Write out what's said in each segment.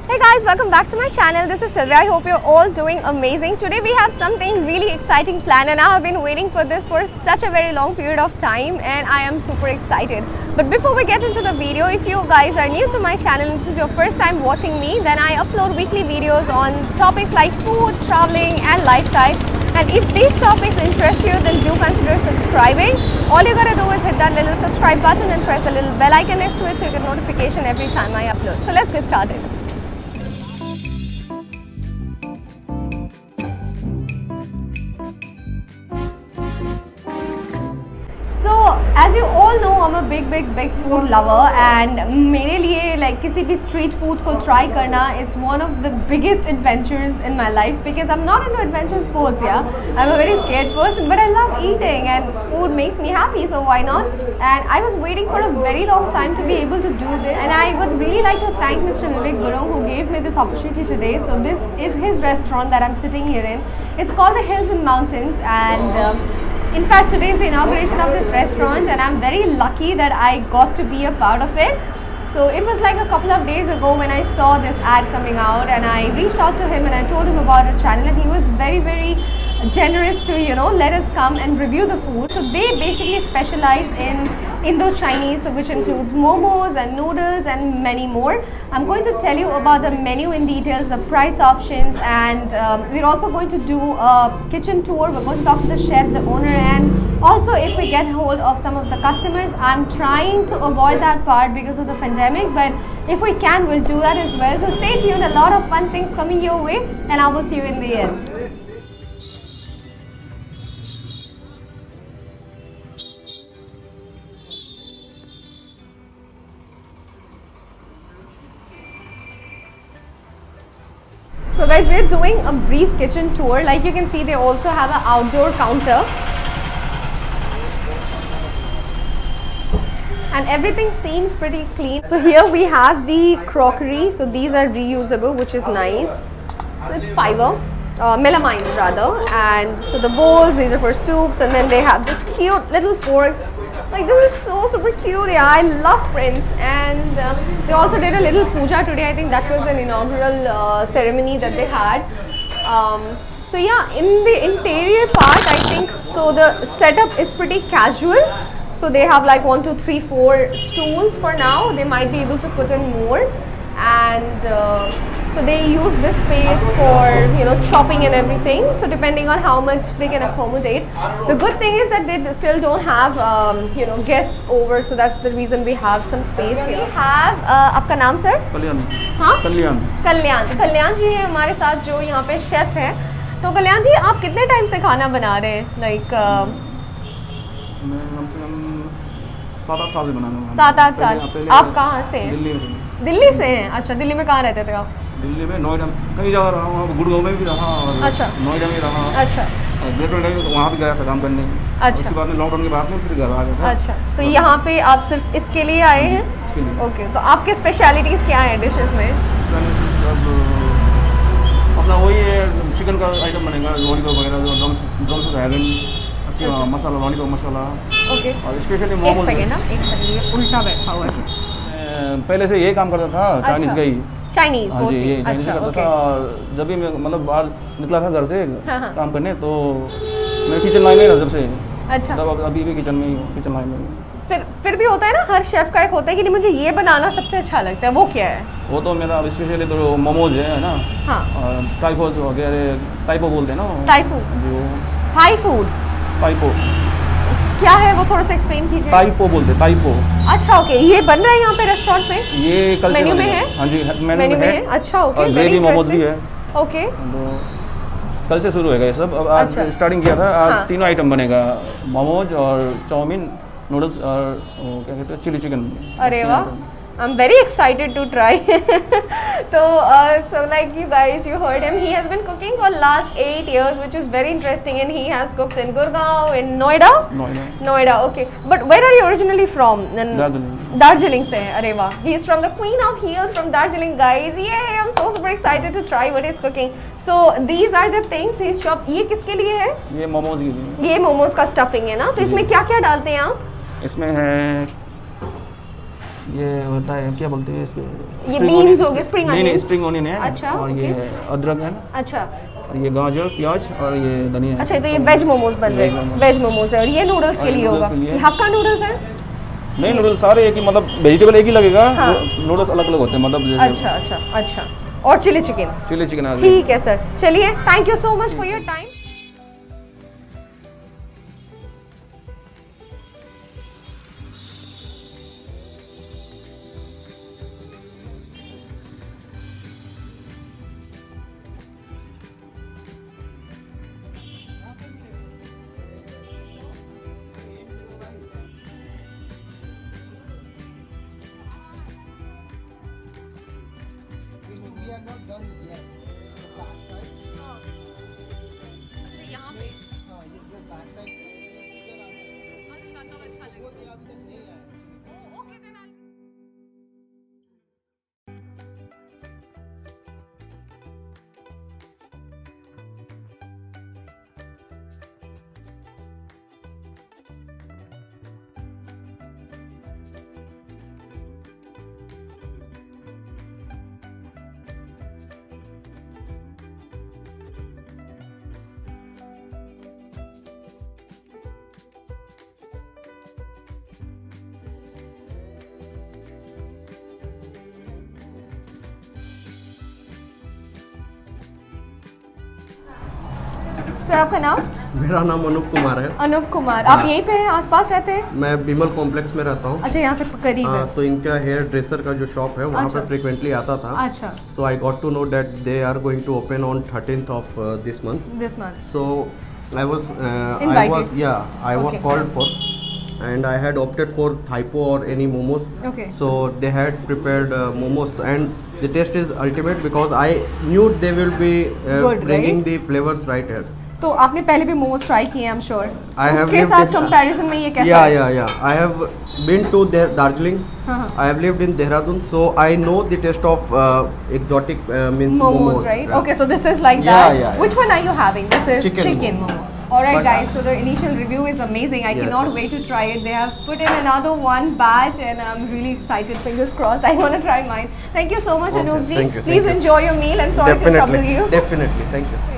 Hey guys, welcome back to my channel. This is Sylvia. I hope you're all doing amazing. Today we have something really exciting planned and I have been waiting for this for such a very long period of time and I am super excited. But before we get into the video, if you guys are new to my channel and this is your first time watching me, then I upload weekly videos on topics like food, traveling and lifestyle. And if these topics interest you, then do consider subscribing. All you gotta do is hit that little subscribe button and press the little bell icon next to it so you get notification every time I upload. So let's get started. As you all know, I'm a big food lover and मेरे लिए like किसी भी street food को try करना, it's one of the biggest adventures in my life because I'm not into adventure sports, yeah. I'm a very scared person, but I love eating and food makes me happy, so why not? And I was waiting for a very long time to be able to do this, and I would really like to thank Mr. Vivek Gurung who gave me this opportunity today. So this is his restaurant that I'm sitting here in. It's called the Hills and Mountains, and in fact, today is the inauguration of this restaurant and I'm very lucky that I got to be a part of it. So it was like a couple of days ago when I saw this ad coming out and I reached out to him and I told him about the channel and he was very generous to, you know, let us come and review the food. So they basically specialize in Indo-Chinese, which includes momos and noodles and many more. I'm going to tell you about the menu in details, the price options, and we're also going to do a kitchen tour. We're going to talk to the chef, the owner, and also if we get hold of some of the customers. I'm trying to avoid that part because of the pandemic, but if we can, we'll do that as well. So stay tuned, a lot of fun things coming your way, and I will see you in the end. So guys, we're doing a brief kitchen tour. Like you can see, they also have an outdoor counter. And everything seems pretty clean. So here we have the crockery. So these are reusable, which is nice. So it's fiber, melamines rather. And so the bowls, these are for soups. And then they have this cute little forks. Like this is so super cute, yeah, I love prints. And they also did a little puja today. I think that was an inaugural ceremony that they had. So yeah, in the interior part, I think, so the setup is pretty casual. So they have like 1, 2, 3, 4 stools for now. They might be able to put in more. And so they use this space for, you know, chopping and everything. So depending on how much they can accommodate. The good thing is that they still don't have, you know, guests over. So that's the reason we have some space here. We have, आपका नाम sir? कल्याण. हाँ? कल्याण. कल्याण. तो कल्याण जी है हमारे साथ जो यहाँ पे शेफ है. तो कल्याण जी आप कितने टाइम से खाना बना रहे हैं? Like मैं कम से कम 7-8 साल से बनाने वाला. 7-8 साल. आप कहाँ से हैं? दिल्ली से हैं. अच्छा, दिल्ली में कहाँ रहते थे आप? दिल्ली में नोएडा कई जगह रहा हूँ, गुड़गांव में भी रहा और अच्छा नोएडा में रहा. अच्छा. ग्रेटर नोएडा में वहाँ भी गया था काम करने. अच्छा. उसके बाद में लॉकडाउन के बाद में फिर घर आ गया था. अच्छा, तो यहाँ पे आप सिर्फ इसके लिए आए हैं? इसके लिए. ओके, तो आपके स्पेशलिटीज़ क्या हैं डिशेस में? अपना वही चिकन का आइटम बनेगा, लॉलीपॉप वगैरह, जो ड्रम्स ड्रैगन, अच्छी मसाला, लॉलीपॉप मसाला. ओके. और स्पेशली मोमोज. एक सेकंड ना, एक सेकंड, ये उल्टा बैठा हुआ है. पहले से यही काम करता था, चाइनीज का ही. Chinese mostly. ये चाइनीज करता था. जब भी मैं मतलब बाहर निकला था घर से काम करने, तो मैं किचन लाइन में था जब से. अच्छा. तब अभी भी किचन में ही हूँ, किचन लाइन में. फिर भी होता है ना, हर शेफ का एक होता है कि नहीं मुझे ये बनाना सबसे अच्छा लगता है. वो क्या है? वो तो मेरा स्पेशली तो मोमोज है ना. हाँ. और टाइफोज वगैरह, टाइपो बोलते हैं ना. टाइफो. जो थाई फूड. टाइपो क्या है वो थोड़ा सा एक्सप्लेन कीजिए. टाइपो बोलते, टाइपो. अच्छा, ओके. ये बन रहा है यहाँ पे रेस्टोरेंट में? ये कल मेन्यू में है? हाँ जी, मेन्यू में है. अच्छा, ओके. और ग्रेवी मोमोज भी है. ओके. कल से शुरू होगा ये सब. अब आज स्टार्टिंग किया था. आज तीनों आइटम बनेगा, मोमोज और चाउमीन, नूडल्स और क्या कहते हैं, चिली चिकन. अरे वाह, I'm very excited to try. So like you guys, you heard him. He has been cooking for last 8 years, which is very interesting, and he has cooked in Gurgaon, in Noida. Noida, okay. But where are you originally from? Darjeeling. Darjeeling से है. अरे वाह. He is from the Queen of Hills from Darjeeling, guys. Yay! I'm so super excited to try what he's cooking. So these are the things he's chopped. ये किसके लिए है? ये मोमोज के लिए. ये मोमोज का स्टफिंग है ना. तो इसमें क्या क्या डालते हैं आप? इसमें है ये होता है क्या बोलते हैं इसके, ये बीन्स हो गए, स्प्रिंग नहीं स्प्रिंग ऑनियन है। अच्छा, और ये अदरक है ना। अच्छा, ये गाजर प्याज और ये धनिया। अच्छा, तो ये वेज मोमोज बन रहे हैं, वेज मोमोज है। और ये नूडल्स के लिए होगा, ये हक्का नूडल्स है? नहीं, नूडल्स सारे एक ही, मतलब वेजिटेबल एक ही लगेगा, नूडल्स अलग अलग होते हैं मतलब। अच्छा अच्छा अच्छा। और चिली चिकन। ठीक है सर, चलिए, thank you so much for your time. Sir आपका नाम? मेरा नाम अनूप कुमार है। अनूप कुमार, आप यहीं पे हैं, आसपास रहते हैं? मैं बिमल कॉम्प्लेक्स में रहता हूँ। अच्छा, यहाँ से करीब है। तो इनका हेयर ड्रेसर का जो शॉप है वहाँ पे फ्रीक्वेंटली आता था। अच्छा। So I got to know that they are going to open on 13th of this month. So I was called for, and I had opted for Thaipo or any momos. Okay. So they had prepared momos, and the taste is ultimate because I knew they will be bringing the flavors right here. तो आपने पहले भी momos try किए हैं, I am sure. उसके साथ comparison में ये कैसा है? Yeah. I have been to Darjeeling. I have lived in Dehradun, so I know the taste of exotic means momos. Right? Yeah. Okay, so this is like that. Yeah. Which one are you having? This is chicken momo. Alright guys, so the initial review is amazing. I cannot wait to try it. They have put in another one batch and I'm really excited. Fingers crossed. I want to try mine. Thank you so much, Anup ji. Please enjoy your meal and sorry to trouble you. Definitely. Thank you.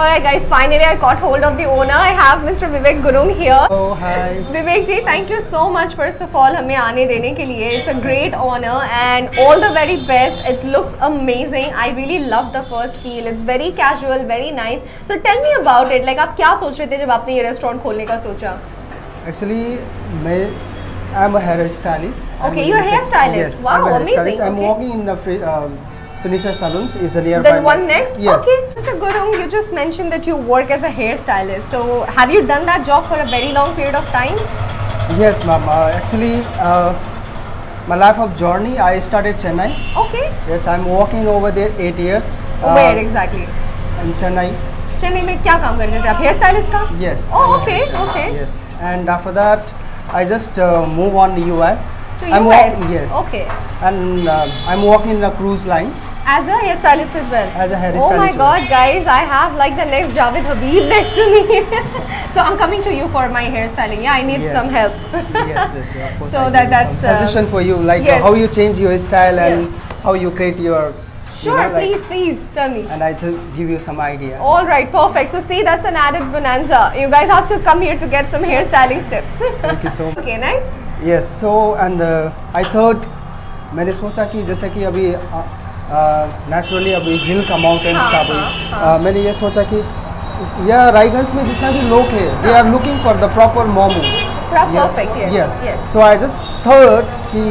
Alright guys, finally I got hold of the owner. I have Mr. Vivek Gurung here. Oh, hi. Vivek ji, thank you so much first of all हमें आने देने के लिए. It's a great honor and all the very best. It looks amazing. I really love the first feel. It's very casual, very nice. So tell me about it. Like आप क्या सोच रहे थे जब आपने ये रेस्टोरेंट खोलने का सोचा? Actually, I'm a hairstylist. Okay, you're a hairstylist. Yes, wow, I'm a hairstylist. amazing. I'm working in the Finisher salons. Is a nearby. Then one next. Yes. Okay, Mr. Gurung, you just mentioned that you work as a hairstylist. So have you done that job for a very long period of time? Yes, ma'am. Actually, my life of journey, I started Chennai. Okay. Yes, I'm working over there 8 years. Where exactly? In Chennai. Chennai में क्या काम करते थे आप? Hair stylist का? Yes. Oh, okay, okay. Yes, and after that, I just move on the US. To I'm US? Yes. Okay. And I'm working in a cruise line. As a hairstylist as well? As a hairstylist. Oh my god, guys, I have like the next Javed Habib next to me. So I'm coming to you for my hairstyling. Yeah, I need some help. Yes, of course. So that's suggestion for you, like how you change your style and how you create your. Sure, please tell me. And I just give you some idea. All right, perfect. So see, that's an added bonanza. You guys have to come here to get some hairstyling tips. Thank you so much. Okay, next. Yes. So and I thought, मैंने सोचा कि जैसे कि अभी naturally अभी हिल का mountains का अभी मैंने ये सोचा कि या रायगंज में जितना भी लोग हैं, they are looking for the proper momo. Perfect. Yes. So I just thought कि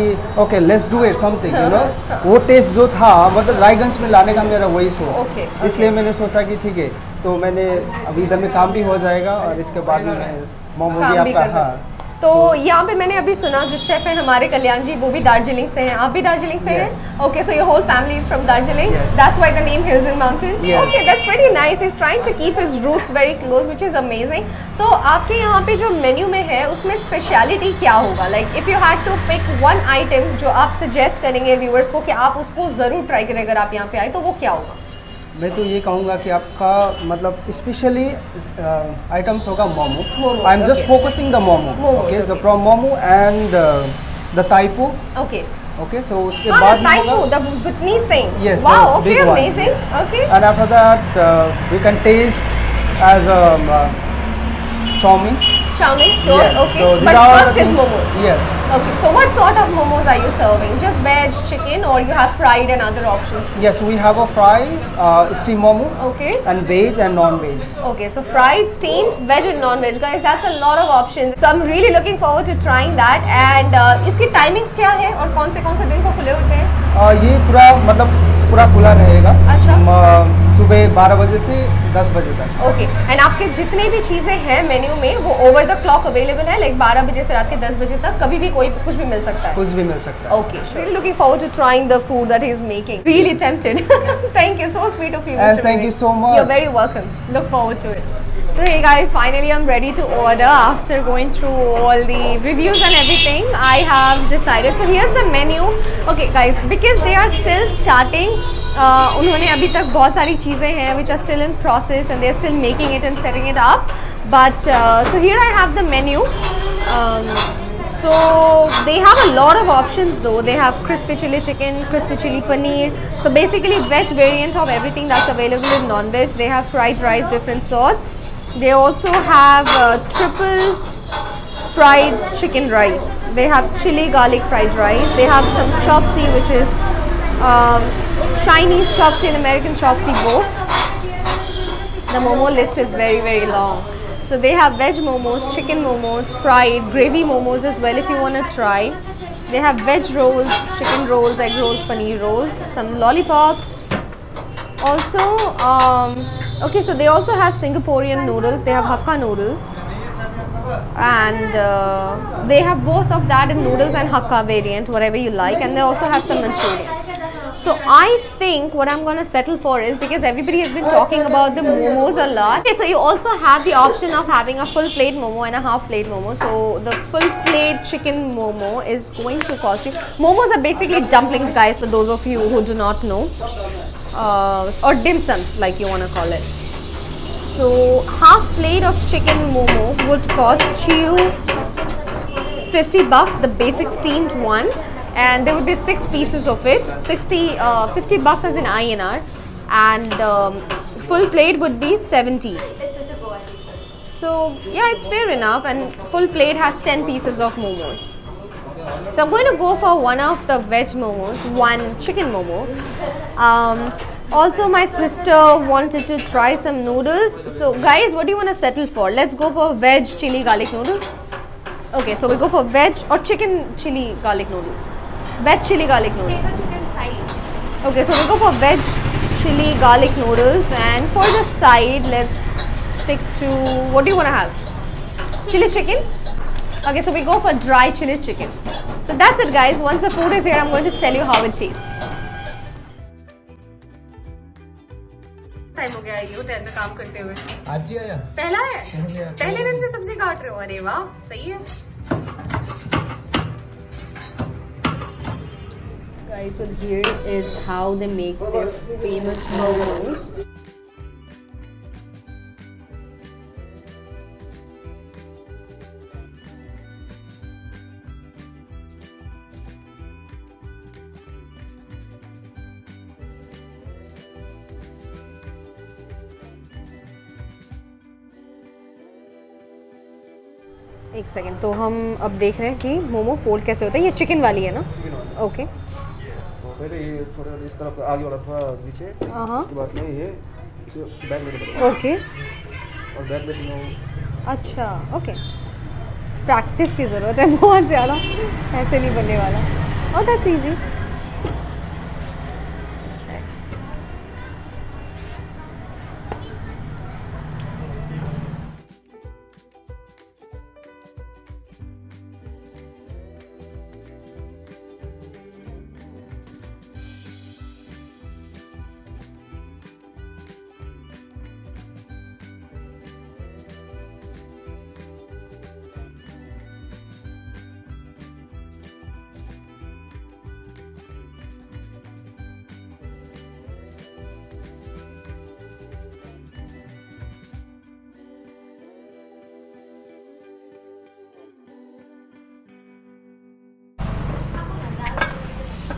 okay, let's do it something, you know. वो टेस्ट जो था मतलब रायगंज में लाने का मेरा वही सोच, इसलिए मैंने सोचा कि ठीक है, तो मैंने अभी इधर में काम भी हो जाएगा और इसके बाद में मैं मोमो भी आपका तो यहाँ पे मैंने अभी सुना जो शेफ है हमारे कल्याण जी, वो भी दार्जिलिंग से हैं, आप भी दार्जिलिंग से हैं? Okay, so your whole family is from Darjeeling, that's why the name hills and mountains. Okay, that's very nice, he is trying to keep his roots very close, which is amazing. तो आपके यहाँ पे जो मेन्यू में है उसमें speciality क्या होगा? Like if you had to pick one item जो आप सजेस्ट करेंगे व्यूअर्स को कि आप उसको ज़रूर ट्राई करें अगर आप यहाँ पे आए, तो वो क्या होगा? मैं तो ये कहूँगा कि आपका मतलब स्पेशली आइटम्स होगा momo. I am just focusing the momo, okay, the from momo and the Taipo. Okay. Okay, so उसके बाद the Taipo, the Bhutanese thing. Yes. Wow. Okay, amazing. Okay. And after that, we can taste as a chow mein. Chow mein, sure. Yes. Okay. So but first is momos. Yes. Okay. So what sort of momos are you serving? Just veg, chicken, or you have fried and other options too? Yes, we have a fried, steamed momo. Okay. And veg and non-veg. Okay, so fried, steamed, veg and non-veg. Guys, that's a lot of options. So I'm really looking forward to trying that. And इसकी timings क्या है और कौन से दिन को खुले होते हैं? ये पूरा खुला रहेगा। अच्छा। सुबह 12 बजे से 10 बजे तक। ओके, एंड आपके जितने भी चीजें हैं मेन्यू में वो ओवर द क्लॉक अवेलेबल है, लाइक 12 बजे से रात के 10 बजे तक कभी भी कोई कुछ भी मिल सकता है? कुछ भी मिल सकता है। Okay, sure. Really looking forward to trying the food that he is making. Really tempted. Thank you, so sweet of you, Mr. And thank you so much. You're very welcome. Look forward to it. So hey guys, finally I'm ready to order after going through all the reviews and everything. I have decided. So here's the menu. Okay guys, because they are still starting. उन्होंने अभी तक बहुत सारी चीज़ें हैं which are still in process and they are still making it and setting it up. But so here I have the menu. So they have a lot of options though. They have crispy chili chicken, crispy chili paneer. So basically veg variant of everything that's available in non-veg. They have fried rice, different sorts. They also have triple fried chicken rice. They have chili garlic fried rice. They have some chopsy, which is Chinese chopsy and American chopsy both. The momo list is very, very long. So they have veg momos, chicken momos, fried, gravy momos as well if you want to try. They have veg rolls, chicken rolls, egg rolls, paneer rolls, some lollipops. Also, okay, so they also have Singaporean noodles. They have Hakka noodles. And they have both of that in noodles and Hakka variant, whatever you like. And they also have some Manchurians. So I think what I'm going to settle for is, because everybody has been talking about the momos a lot. Okay, so you also have the option of having a full plate momo and a half plate momo. So the full plate chicken momo is going to cost you. Momos are basically dumplings, guys, for those of you who do not know. Or dim sums, like you want to call it. So half plate of chicken momo would cost you $50, the basic steamed one. And there would be 6 pieces of it, $50 as in INR, and full plate would be 70. So yeah, it's fair enough, and full plate has 10 pieces of momos. So I'm going to go for one of the veg momos, one chicken momo. Also my sister wanted to try some noodles. So guys, what do you want to settle for? Let's go for veg chili garlic noodles. Okay, so we go for veg or chicken chili garlic noodles. Veg chili garlic noodles. Take the chicken side. Okay, so we go for veg chili garlic noodles, and for the side, let's stick to, what do you want to have? Chili chicken? Okay, so we go for dry chili chicken. So that's it guys. Once the food is here, I'm going to tell you how it tastes. Time हो गया ये hotel में काम करते हुए। आज ही आया? पहला है? पहले दिन से सब्जी काट रहे हो? अरे वाह, सही है। Guys, so here is how they make their famous momos. एक सेकेंड, तो हम अब देख रहे हैं कि मोमो फोल्ड कैसे होता है। ये चिकन वाली है ना? ओके। तो पहले ये थोड़ा इस तरफ आगे वाला थोड़ा पीछे, उसके बाद में ये बैक में पड़ेगा। ओके। और बैक में अच्छा, ओके। प्रैक्टिस की ज़रूरत है बहुत ज़्यादा, ऐसे नहीं बनने वाला। Oh, that's easy.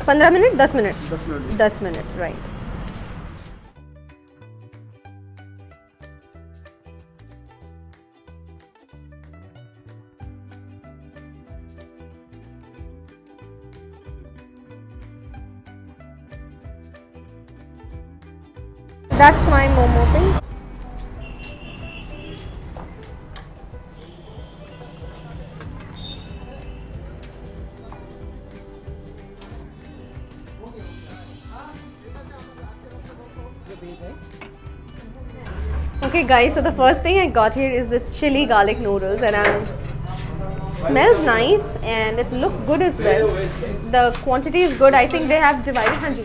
15 minute 10 minute 10 minute right. That's my momo thing. Okay guys, so the first thing I got here is the chili garlic noodles, and smells nice and it looks good as well. The quantity is good. I think they have divided. हाँ जी,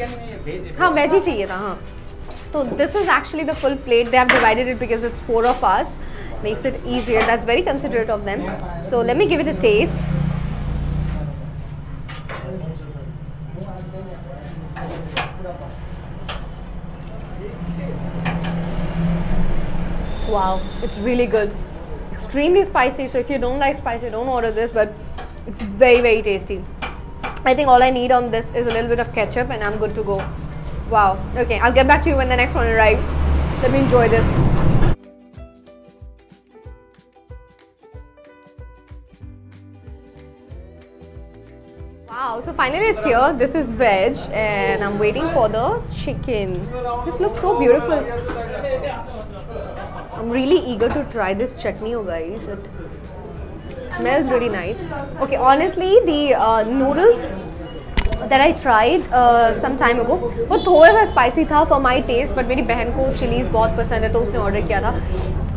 हाँ veggie चाहिए था हाँ. So this is actually the full plate. They have divided it because it's 4 of us. Makes it easier. That's very considerate of them. So let me give it a taste. Wow, it's really good. Extremely spicy. So if you don't like spicy, don't order this, but it's very, very tasty. I think all I need on this is a little bit of ketchup and I'm good to go. Wow. Okay, I'll get back to you when the next one arrives. Let me enjoy this. Wow, so finally it's here. This is veg and I'm waiting for the chicken. This looks so beautiful. I'm really eager to try this chutney, you guys. It smells really nice. Okay, honestly, the noodles that I tried some time ago, वो थोड़ा सा spicy था for my taste, but मेरी बहन को chilies बहुत पसंद है तो उसने order किया था,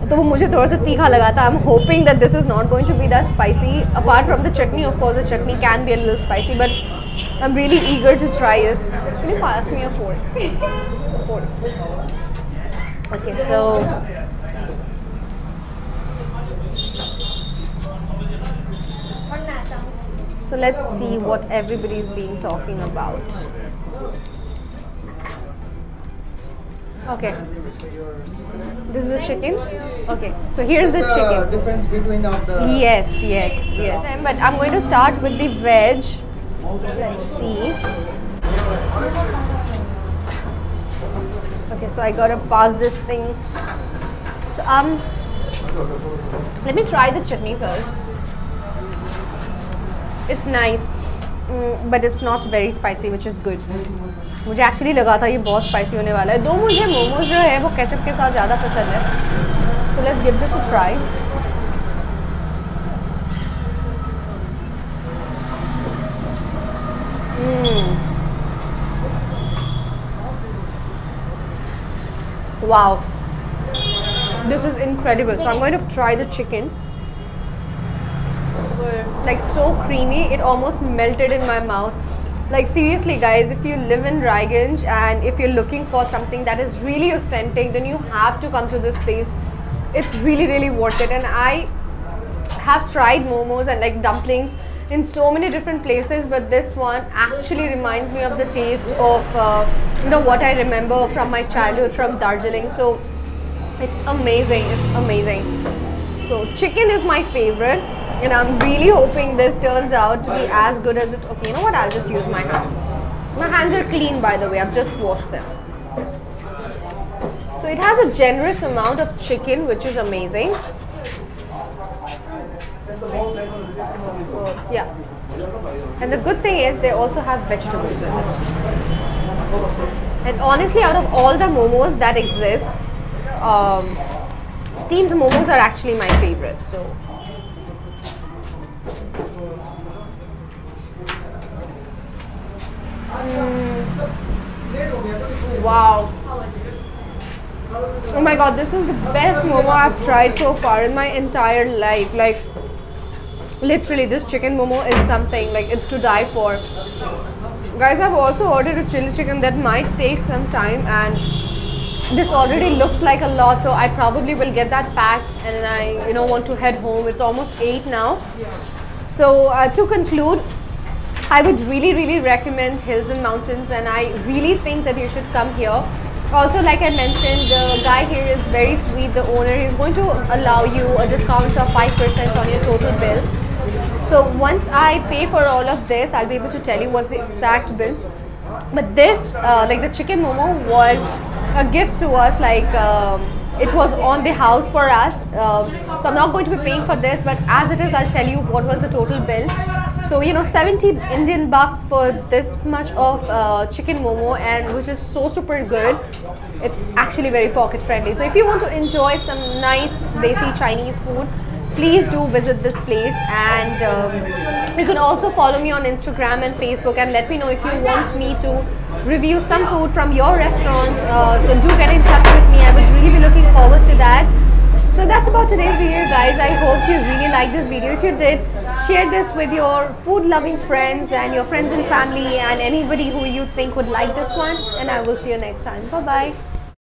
तो वो मुझे थोड़ा सा तीखा लगा था. I'm hoping that this is not going to be that spicy. Apart from the chutney, of course, the chutney can be a little spicy, but I'm really eager to try this. Can you pass me a fork? A fork. Okay, so let's see what everybody is being talking about. Okay, this is the chicken. Okay, so here's the chicken. Difference between the Yes. But I'm going to start with the veg. Let's see. Okay, so I gotta pass this thing. So let me try the chutney first. It's nice, but it's not very spicy, which is good. मुझे actually लगा था ये बहुत spicy होने वाला है. दो मुझे मोमोज जो है वो केचप के साथ ज़्यादा पसंद है. So let's give this a try. Wow, this is incredible. So I'm going to try the chicken. Like so creamy, it almost melted in my mouth. Like seriously guys, if you live in Raiganj and if you're looking for something that is really authentic, then you have to come to this place. It's really worth it. And I have tried momos and like dumplings in so many different places, but this one actually reminds me of the taste of what I remember from my childhood from Darjeeling. So it's amazing. So chicken is my favorite. And I'm really hoping this turns out to be as good as it. Okay, you know what? I'll just use my hands. My hands are clean, by the way. I've just washed them. So it has a generous amount of chicken, which is amazing. Yeah. And the good thing is they also have vegetables in this. And honestly, out of all the momos that exist, steamed momos are actually my favorite. So. Wow. Oh my god, this is the best momo I've tried so far in my entire life. Like literally this chicken momo is something, like it's to die for. Guys, I've also ordered a chili chicken that might take some time, and this already looks like a lot, so I probably will get that packed and I want to head home. It's almost 8 now. So to conclude, I would really recommend Hills and Mountains, and I really think that you should come here. Also, like I mentioned, the guy here is very sweet. The owner is going to allow you a discount of 5% on your total bill. So once I pay for all of this, I'll be able to tell you what's the exact bill. But this, like the chicken momo, was a gift to us. Like it was on the house for us. So I'm not going to be paying for this, but as it is, I'll tell you what was the total bill. So 70 Indian bucks for this much of chicken momo, and which is so super good. It's actually very pocket friendly. So if you want to enjoy some nice desi Chinese food, please do visit this place. And you can also follow me on Instagram and Facebook, and let me know if you want me to review some food from your restaurant. So do get in touch with me. I would really be looking forward to that. So that's about today's video, guys. I hope you really liked this video. If you did, share this with your food loving friends and your friends and family and anybody who you think would like this one. And I will see you next time. Bye bye.